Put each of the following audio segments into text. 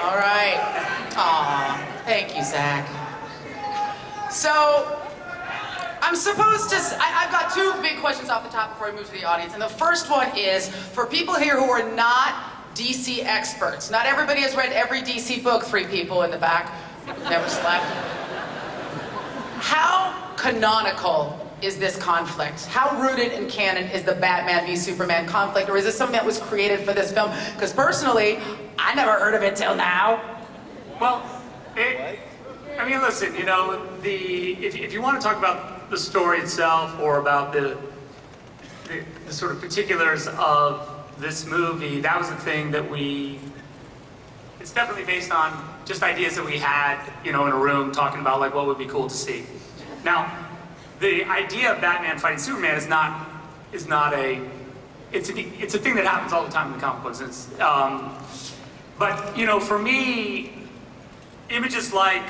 All right. Aw, thank you, Zach. So, I'm supposed to, I've got two big questions off the top before I move to the audience. And the first one is, for people here who are not DC experts, not everybody has read every DC book, 3 people in the back, never slept. How canonical is this conflict? How rooted in canon is the Batman v Superman conflict? Or is this something that was created for this film? Because personally, I never heard of it till now. Well, I mean, listen, you know, if you want to talk about the story itself or about the sort of particulars of this movie, that was the thing that it's definitely based on just ideas that we had, you know, in a room talking about like what would be cool to see. Now, the idea of Batman fighting Superman it's a thing that happens all the time in the comic books. But, you know, for me, images like,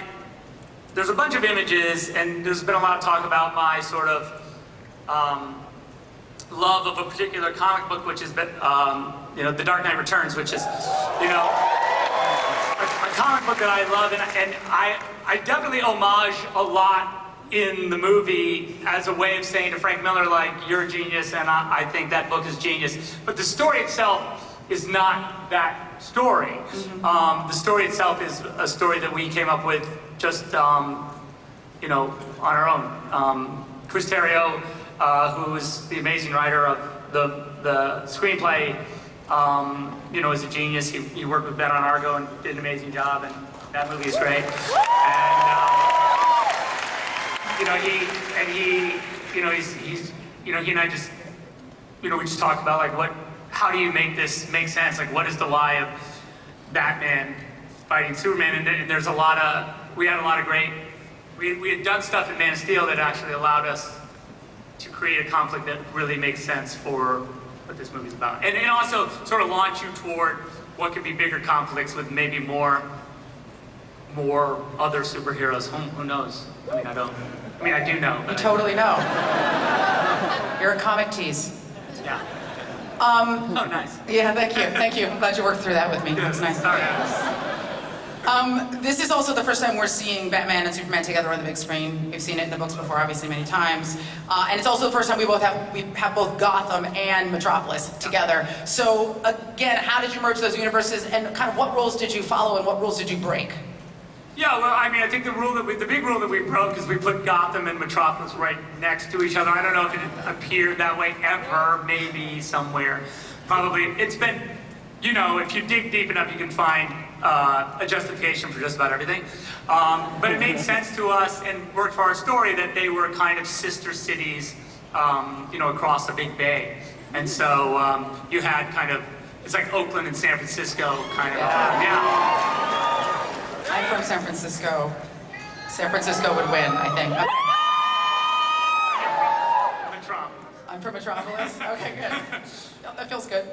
there's a bunch of images, and there's been a lot of talk about my sort of love of a particular comic book, which is, you know, The Dark Knight Returns, which is, you know, a comic book that I love, and I definitely homage a lot in the movie as a way of saying to Frank Miller, like, you're a genius, and I think that book is genius. But the story itself is not that story. The story itself is a story that we came up with just, you know, on our own. Chris Terrio, who is the amazing writer of the screenplay, you know, is a genius. He worked with Ben on Argo and did an amazing job, and that movie is great. And you know, he and I just, you know, we just talked about like how do you make this make sense? Like, what is the lie of Batman fighting Superman? And there's we had a lot of great, we had done stuff in Man of Steel that actually allowed us to create a conflict that really makes sense for what this movie's about. And also sort of launch you toward what could be bigger conflicts with maybe more other superheroes. Who knows? I mean, I do know. You totally know. You're a comic tease. Yeah. Oh, nice. Yeah, thank you. Thank you. I'm glad you worked through that with me. That's nice. Sorry. This is also the first time we're seeing Batman and Superman together on the big screen. We've seen it in the books before, obviously, many times. And it's also the first time we have both Gotham and Metropolis together. So, again, how did you merge those universes, and kind of what rules did you follow and what rules did you break? Yeah, well, I mean, I think the big rule that we broke is we put Gotham and Metropolis right next to each other. I don't know if it appeared that way ever, maybe somewhere. Probably, it's been, you know, if you dig deep enough, you can find a justification for just about everything. But it made sense to us and worked for our story that they were kind of sister cities, you know, across the big bay. And so you had kind of, it's like Oakland and San Francisco kind of, yeah. I'm from San Francisco. San Francisco would win, I think. Okay. Metropolis. I'm from Metropolis? Okay, good. That feels good.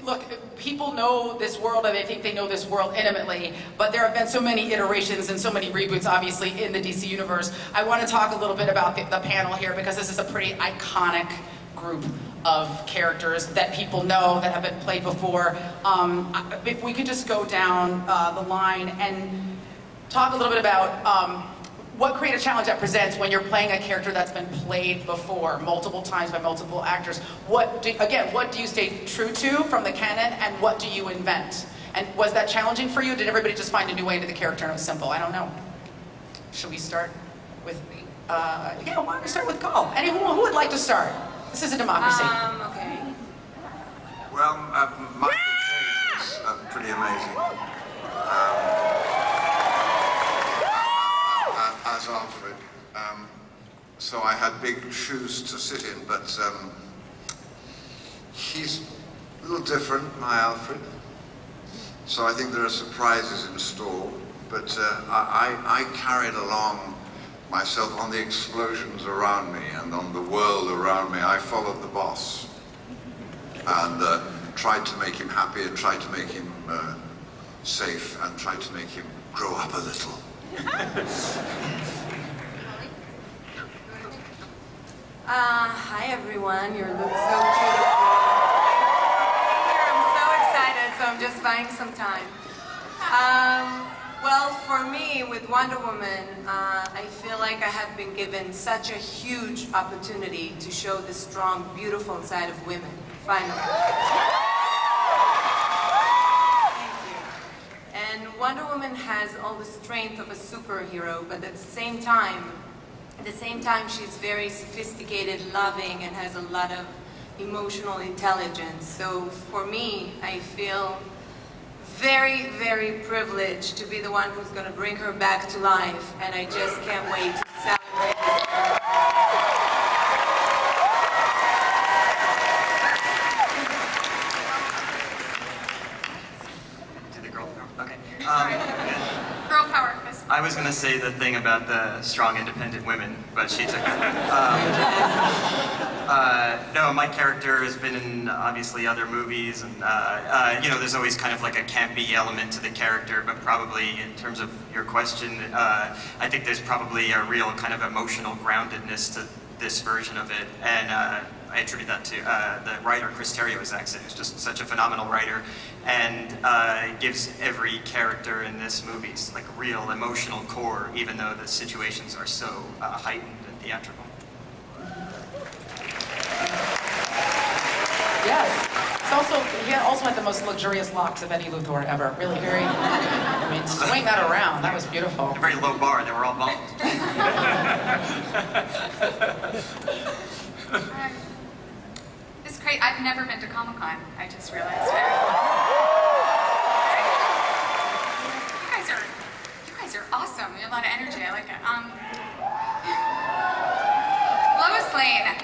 Look, people know this world, and they think they know this world intimately, but there have been so many iterations and so many reboots, obviously, in the DC universe. I want to talk a little bit about the panel here, because this is a pretty iconic group of characters that people know, that have been played before. If we could just go down the line and talk a little bit about what creative challenge that presents when you're playing a character that's been played before, multiple times by multiple actors. What do you stay true to from the canon, and what do you invent? And was that challenging for you? Did everybody just find a new way into the character and it was simple? I don't know. Should we start with, yeah, why don't we start with Carl? Anyone who would like to start? This is a democracy. Okay. Well, Michael Caine is pretty amazing. As Alfred. So I had big shoes to sit in, but he's a little different, my Alfred. So I think there are surprises in store, but I carried along myself on the explosions around me and on the world around me. I followed the boss and tried to make him happy and tried to make him safe and tried to make him grow up a little. Hi everyone, you look so beautiful. I'm so excited. So I'm just buying some time. Well, for me, with Wonder Woman, I feel like I have been given such a huge opportunity to show the strong, beautiful side of women, finally. Thank you. And Wonder Woman has all the strength of a superhero, but at the same time, she's very sophisticated, loving, and has a lot of emotional intelligence. So for me, I feel very, very privileged to be the one who's going to bring her back to life, and I just can't wait to celebrate this girl. To the girl power. Okay. Girl power. Yes. I was going to say the thing about the strong, independent women, but she took it. No, my character has been in obviously other movies, and you know, there's always kind of like a campy element to the character, but probably in terms of your question, I think there's probably a real kind of emotional groundedness to this version of it, and I attribute that to the writer, Chris Terrio, who's just such a phenomenal writer, and gives every character in this movie like a real emotional core, even though the situations are so heightened and theatrical. Yes. He also had the most luxurious locks of any Luthor ever. Really very, I mean, swing that around. That was beautiful. A very low bar, they were all bald. It's great. I've never been to Comic-Con. I just realized. You guys are awesome. You have a lot of energy. I like it. Lois Lane.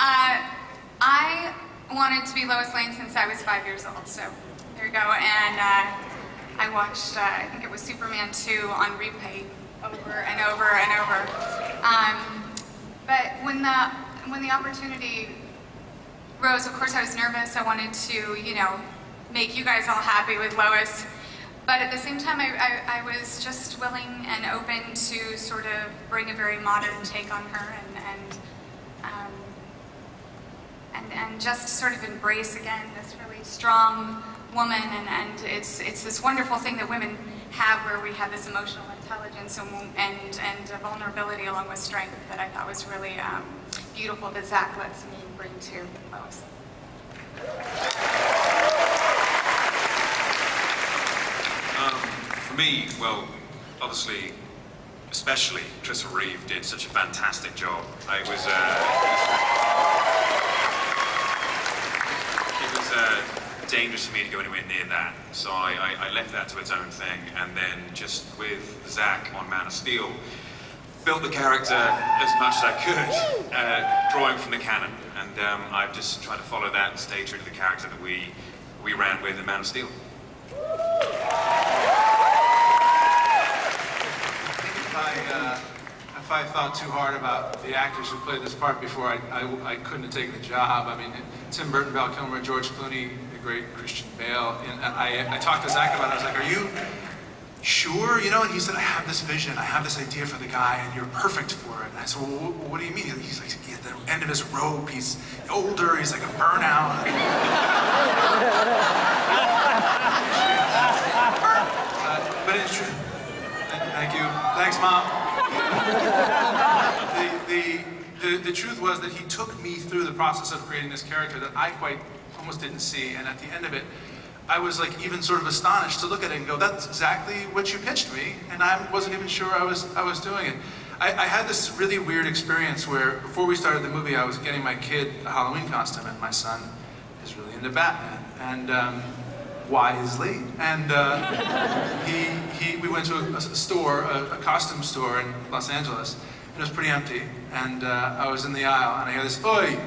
I wanted to be Lois Lane since I was 5 years old, so there you go. And I watched, I think it was Superman 2 on replay over and over and over. But when the opportunity rose, of course I was nervous. I wanted to, you know, make you guys all happy with Lois. But at the same time, I was just willing and open to sort of bring a very modern take on her and just sort of embrace again this really strong woman, and it's this wonderful thing that women have where we have this emotional intelligence and vulnerability along with strength that I thought was really beautiful that Zach lets me bring to Lois. For me, well, obviously, especially Christopher Reeve did such a fantastic job. It was dangerous for me to go anywhere near that, so I left that to its own thing, and then just with Zach on Man of Steel, built the character as much as I could, drawing from the canon, and I've just tried to follow that and stay true to the character that we ran with in Man of Steel. If I thought too hard about the actors who played this part before, I couldn't have taken the job. I mean, Tim Burton, Val Kilmer, George Clooney, the great Christian Bale. And I talked to Zach about it. I was like, "Are you sure?" You know, and he said, "I have this vision. I have this idea for the guy, and you're perfect for it." And I said, "Well, what do you mean?" He's like, "At the end of his rope, he's older. He's like a burnout." But it's true. Thank you. Thanks, Mom. The truth was that he took me through the process of creating this character that I almost didn't see, and at the end of it, I was like even sort of astonished to look at it and go, "That's exactly what you pitched me," and I wasn't even sure I was doing it. I had this really weird experience where before we started the movie, I was getting my kid a Halloween costume, and my son is really into Batman, and wisely, and we went to a store, a costume store in Los Angeles, and it was pretty empty, and I was in the aisle, and I hear this, "Oi!"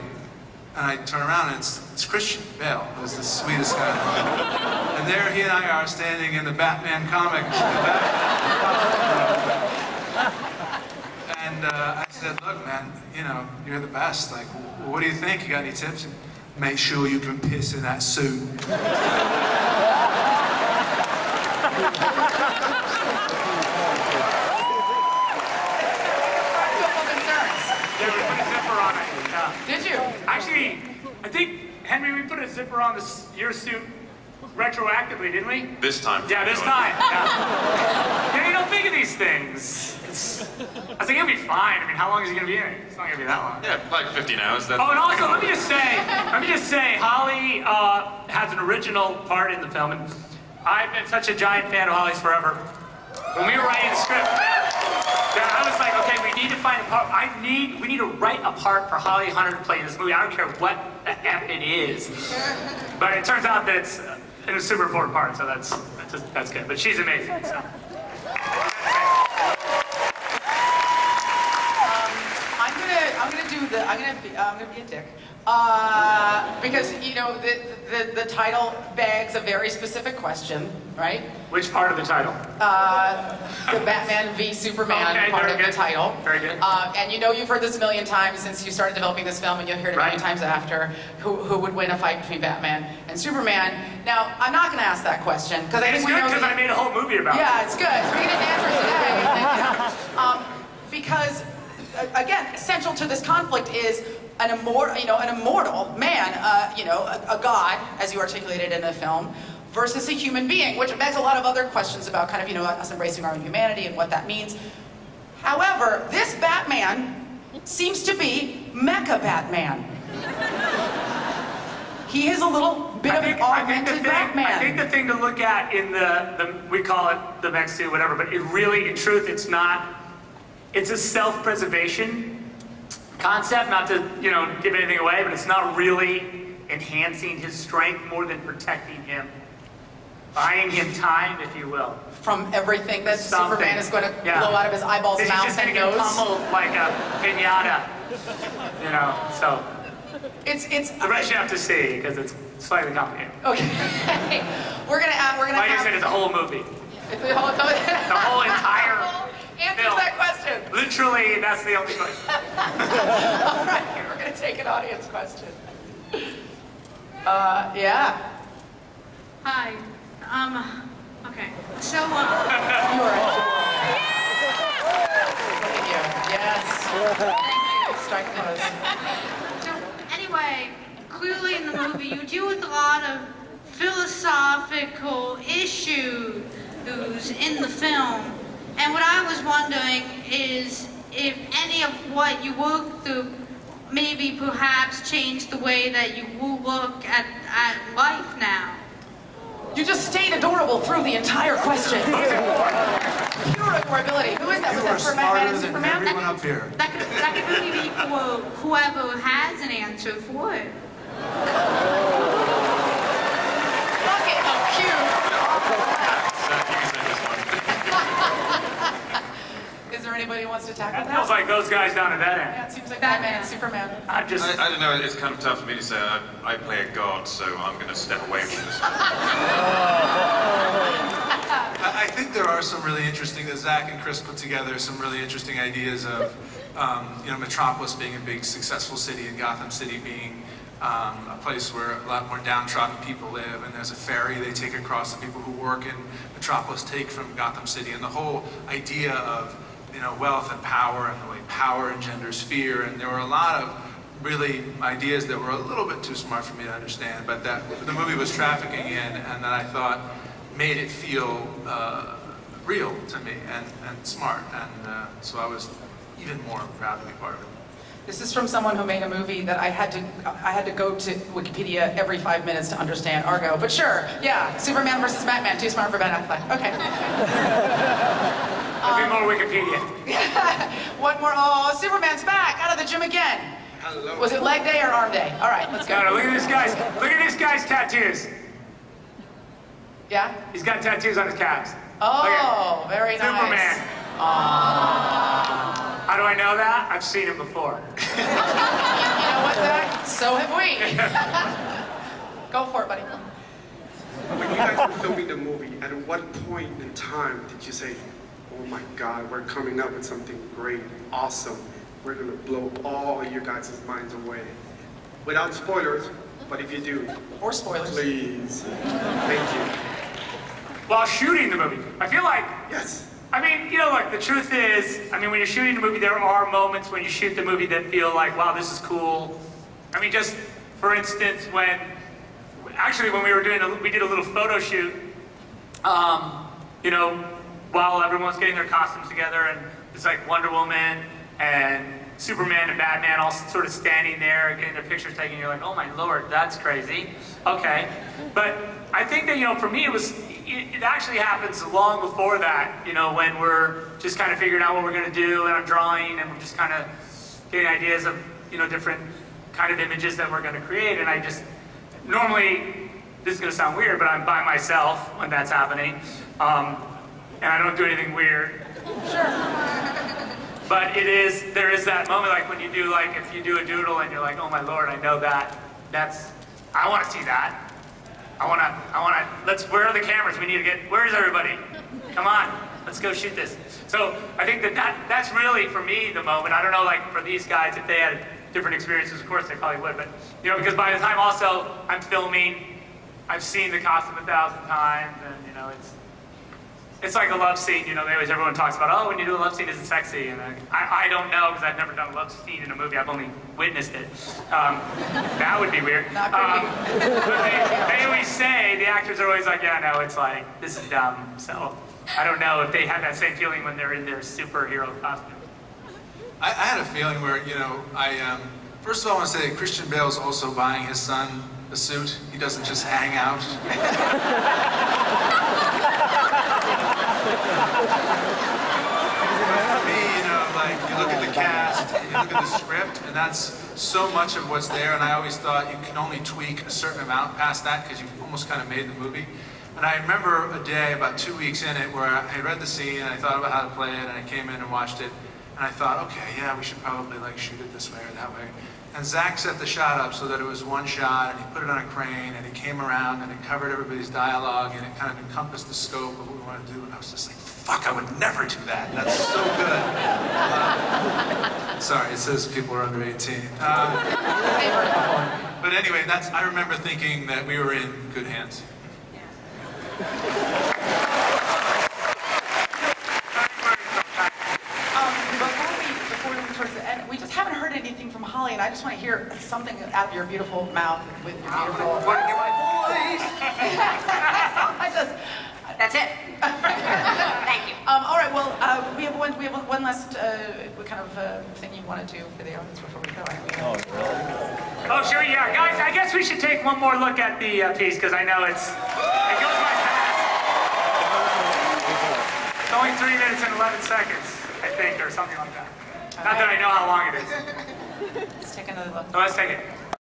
And I turn around, and it's Christian Bale, who's the sweetest guy. And there he and I are standing in the Batman comic. And I said, "Look, man, you know, you're the best. Like, what do you think? You got any tips?" And, "Make sure you can piss in that suit." Yeah, we put a zipper on it. Yeah. Did you? Actually, I think, Henry, we put a zipper on your suit retroactively, didn't we? This time. Yeah, this time. Yeah. Yeah, you don't think of these things. I think it'll be fine. I mean, how long is he gonna be in it? It's not gonna be that long. Yeah, like 15 hours. That's Oh, and also, let me just say, Holly has an original part in the film, and I've been such a giant fan of Holly's forever. When we were writing the script, I was like, okay, we need to find a part. We need to write a part for Holly Hunter to play in this movie. I don't care what the F it is. But it turns out that it's a super important part, so that's good. But she's amazing. So. I'm gonna be a dick. Because you know the title begs a very specific question, right? Which part of the title? The Batman v Superman part of the title. Very good. And you know you've heard this a million times since you started developing this film, and you'll hear it a million times after. Who would win a fight between Batman and Superman? Now I'm not going to ask that question because I think we know. It's good because I made a whole movie about it. Yeah, it's good. So we can just answer it today. Because again, essential to this conflict is an immortal man, a god, as you articulated in the film, versus a human being, which begs a lot of other questions about kind of, us embracing our own humanity and what that means. However, this Batman seems to be Mecha Batman. He is a little bit of an augmented Batman. I think the thing to look at in we call it the mech suit, whatever, but it really, in truth, it's not. It's a self-preservation concept, not to, give anything away, but it's not really enhancing his strength more than protecting him. Buying him time, if you will. From everything that Superman is going to blow out of his eyeballs, mouth, and nose. He's just going to get pummeled like a pinata. So. It's the rest you have to see, because it's slightly complicated. Okay. we're gonna like I said, it's a whole movie. It's the whole entire answers that question. Literally, that's the only question. All right, we're going to take an audience question. Yeah. Hi. Okay. So, You are Look at you. Yes. Strike pose. So, anyway, clearly in the movie you deal with a lot of philosophical issues in the film. And what I was wondering is if any of what you worked through maybe perhaps changed the way that you look at life now. You just stayed adorable through the entire question. Pure adorability. Who is that? Was that for Batman and Superman? Everyone up here. That could really be for whoever has an answer for it. Look at how cute. Is there anybody who wants to tackle that? Feels like those guys down at that end. Yeah, it seems like Batman and Superman. I don't know, it's kind of tough for me to say. I play a god, so I'm going to step away from this. I think there are some really interesting, that Zach and Chris put together some really interesting ideas of, Metropolis being a big successful city and Gotham City being a place where a lot more downtrodden people live, and there's a ferry they take across the people who work in Metropolis take from Gotham City, and the whole idea of wealth and power and the way power engenders fear, and there were a lot of really ideas that were a little bit too smart for me to understand, but that the movie was trafficking in, and that I thought made it feel real to me and smart, and so I was even more proud to be part of it. This is from someone who made a movie that I had to go to Wikipedia every 5 minutes to understand Argo. But sure, yeah, Superman versus Batman, too smart for Ben Affleck. Okay. More Wikipedia. One more. Oh, Superman's back out of the gym again. Hello. Was it leg day or arm day? All right, let's go. No, look at this guy's. Look at this guy's tattoos. Yeah. He's got tattoos on his calves. Oh, very nice. Superman. How do I know that? I've seen him before. You know what, Zach? So have we. Go for it, buddy. When you guys were filming the movie, at what point in time did you say, oh my God, we're coming up with something great, awesome. We're going to blow all of your guys' minds away. Without spoilers, but if you do. Or spoilers. Please. Thank you. While shooting the movie, I feel like... Yes. I mean, look, the truth is, when you're shooting a movie, there are moments when you shoot the movie that feel like, wow, this is cool. I mean, just for instance, when actually, when we were we did a little photo shoot, you know, while everyone was getting their costumes together, and it's like Wonder Woman and Superman and Batman all sort of standing there, getting their pictures taken, and you're like, oh my lord, that's crazy. Okay. But I think that, you know, for me, it actually happens long before that, you know, when we're just kind of figuring out what we're going to do, and I'm drawing, and we're just kind of getting ideas of, you know, different kind of images that we're going to create, and I just, normally, this is going to sound weird, but I'm by myself when that's happening, and I don't do anything weird. Sure. But there is that moment, like when you do, like, if you do a doodle and you're like, oh my lord, I know that, I want to see that. Where are the cameras? We need to where's everybody? Come on, let's go shoot this. So I think that's really, for me, the moment. I don't know, like, for these guys, if they had different experiences, of course they probably would, but, you know, because by the time also I'm filming, I've seen the costume 1,000 times, and, you know, it's like a love scene, you know, everyone talks about, oh, when you do a love scene, is it sexy? And I don't know, because I've never done a love scene in a movie, I've only witnessed it. That would be weird. Not but they always say, the actors are always like, yeah, no, it's like, this is dumb. So I don't know if they have that same feeling when they're in their superhero costume. I had a feeling where, you know, first of all, I want to say that Christian Bale's also buying his son a suit. He doesn't just hang out. For me, you know, like, you look at the cast, you look at the script, and that's so much of what's there, and I always thought you can only tweak a certain amount past that because you've almost kind of made the movie. And I remember a day, about 2 weeks in it, where I had read the scene, and I thought about how to play it, and I came in and watched it, and I thought, okay, yeah, we should probably, like, shoot it this way or that way. And Zach set the shot up so that it was one shot, and he put it on a crane, and he came around, and it covered everybody's dialogue, and it kind of encompassed the scope of what we want to do. And I was just like, fuck, I would never do that. That's so good. Sorry, it says people are under 18. But anyway, I remember thinking that we were in good hands. We just haven't heard anything from Holly, and I just want to hear something out of your beautiful mouth with your beautiful voice. That's it. Thank you. All right. Well, we have one last kind of thing you want to do for the audience before we go. Oh, sure. Yeah, guys. I guess we should take one more look at the piece because I know it goes by fast. It's only 3 minutes and 11 seconds, I think, or something like that. Not that I know how long it is. Let's take another look. So let's take it.